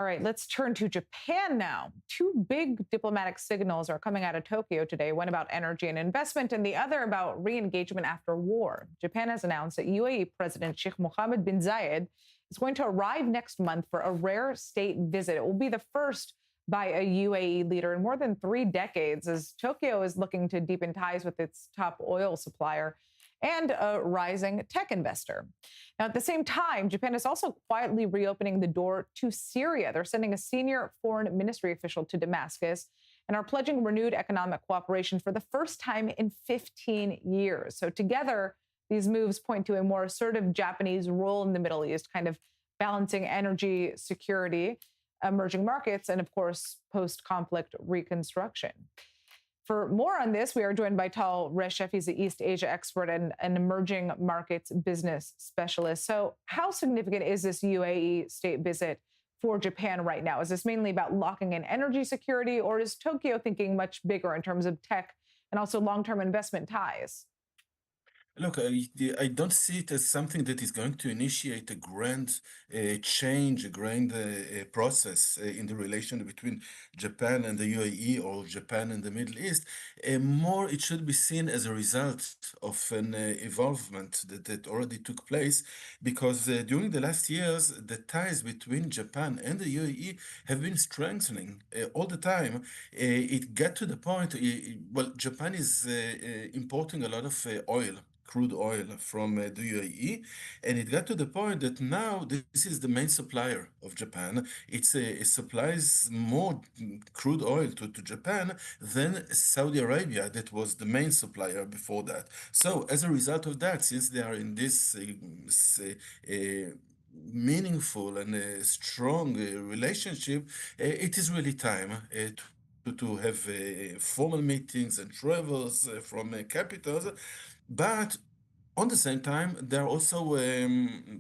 All right, let's turn to Japan now. Two big diplomatic signals are coming out of Tokyo today, one about energy and investment, and the other about re engagement after war. Japan has announced that UAE President Sheikh Mohammed bin Zayed is going to arrive next month for a rare state visit. It will be the first by a UAE leader in more than 3 decades, as Tokyo is looking to deepen ties with its top oil supplier and a rising tech investor. Now, at the same time, Japan is also quietly reopening the door to Syria. They're sending a senior foreign ministry official to Damascus and are pledging renewed economic cooperation for the first time in 15 years. So together, these moves point to a more assertive Japanese role in the Middle East, kind of balancing energy security, emerging markets, and of course, post-conflict reconstruction. For more on this, we are joined by Tal Reshef. He's the East Asia expert and an emerging markets business specialist. So how significant is this UAE state visit for Japan right now? Is this mainly about locking in energy security, or is Tokyo thinking much bigger in terms of tech and also long-term investment ties? Look, I don't see it as something that is going to initiate a grand change, a grand process in the relation between Japan and the UAE or Japan and the Middle East. More, it should be seen as a result of an evolvement that already took place because during the last years, the ties between Japan and the UAE have been strengthening all the time. It got to the point, well, Japan is importing a lot of oil, crude oil from the UAE, and it got to the point that now this is the main supplier of Japan. It supplies more crude oil to Japan than Saudi Arabia, that was the main supplier before that. So as a result of that, since they are in this meaningful and strong relationship, it is really time to have formal meetings and travels from capitals. But on the same time, they're also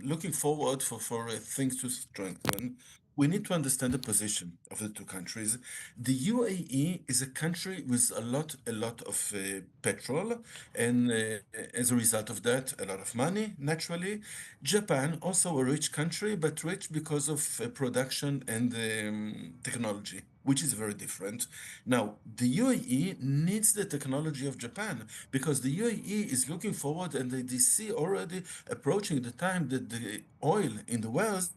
looking forward for things to strengthen. We need to understand the position of the two countries. The UAE is a country with a lot of petrol, and as a result of that, a lot of money, naturally. Japan, also a rich country, but rich because of production and technology, which is very different. Now, the UAE needs the technology of Japan because the UAE is looking forward and they see already approaching the time that the oil in the wells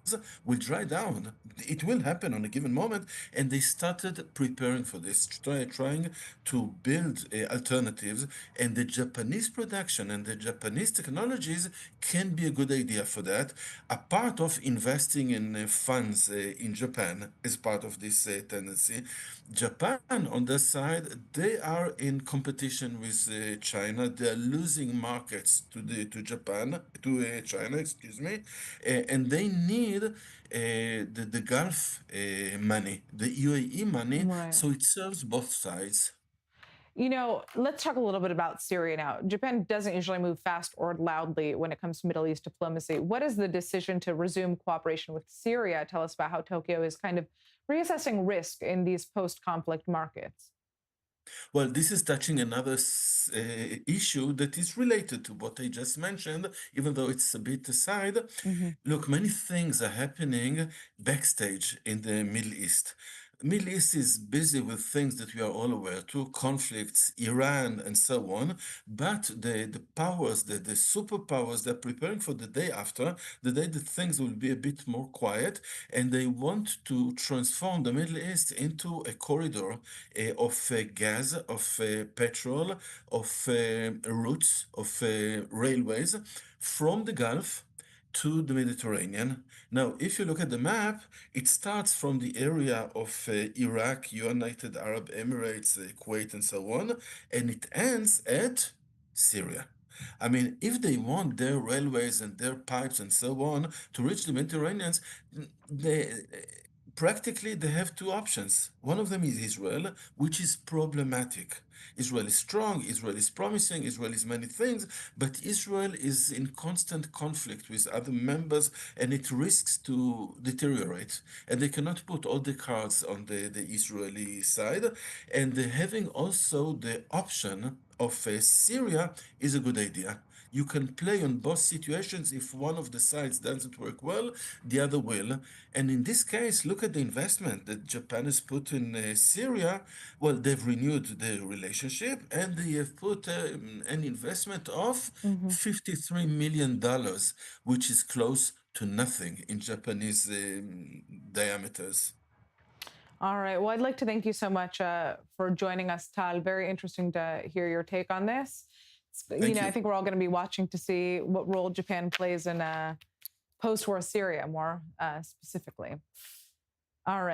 will dry down. It will happen on a given moment, and they started preparing for this, trying to build alternatives. And the Japanese production and the Japanese technologies can be a good idea for that. A part of investing in funds in Japan as part of this tendency. Japan, on their side, they are in competition with China. They are losing markets to China, excuse me, and they need the Gulf money, the UAE money, Right. so it serves both sides. Let's talk a little bit about Syria now. Japan doesn't usually move fast or loudly when it comes to Middle East diplomacy. What is the decision to resume cooperation with Syria? Tell us about how Tokyo is kind of reassessing risk in these post conflict markets. Well, this is touching another issue that is related to what I just mentioned, even though it's a bit aside. Hmm. Look, many things are happening backstage in the Middle East. Middle East is busy with things that we are all aware to, conflicts, Iran, and so on. But the powers, the superpowers, they're preparing for the day after, the day that things will be a bit more quiet, and they want to transform the Middle East into a corridor of gas, of petrol, of routes, of railways from the Gulf to the Mediterranean. Now, if you look at the map, it starts from the area of Iraq, United Arab Emirates, Kuwait, and so on, and it ends at Syria. I mean, if they want their railways and their pipes and so on to reach the Mediterranean, they practically they have two options. One of them is Israel, which is problematic. Israel is strong, Israel is promising, Israel is many things, but Israel is in constant conflict with other members and it risks to deteriorate. And they cannot put all the cards on the Israeli side. And having also the option of Syria is a good idea. you can play on both situations. If one of the sides doesn't work well, the other will. And in this case, look at the investment that Japan has put in Syria. Well, they've renewed the relationship and they have put an investment of Mhm. $53 million, which is close to nothing in Japanese diameters. All right. Well, I'd like to thank you so much for joining us, Tal. Very interesting to hear your take on this. Thank I you. think we're all going to be watching to see what role Japan plays in post-war Syria more specifically. All right.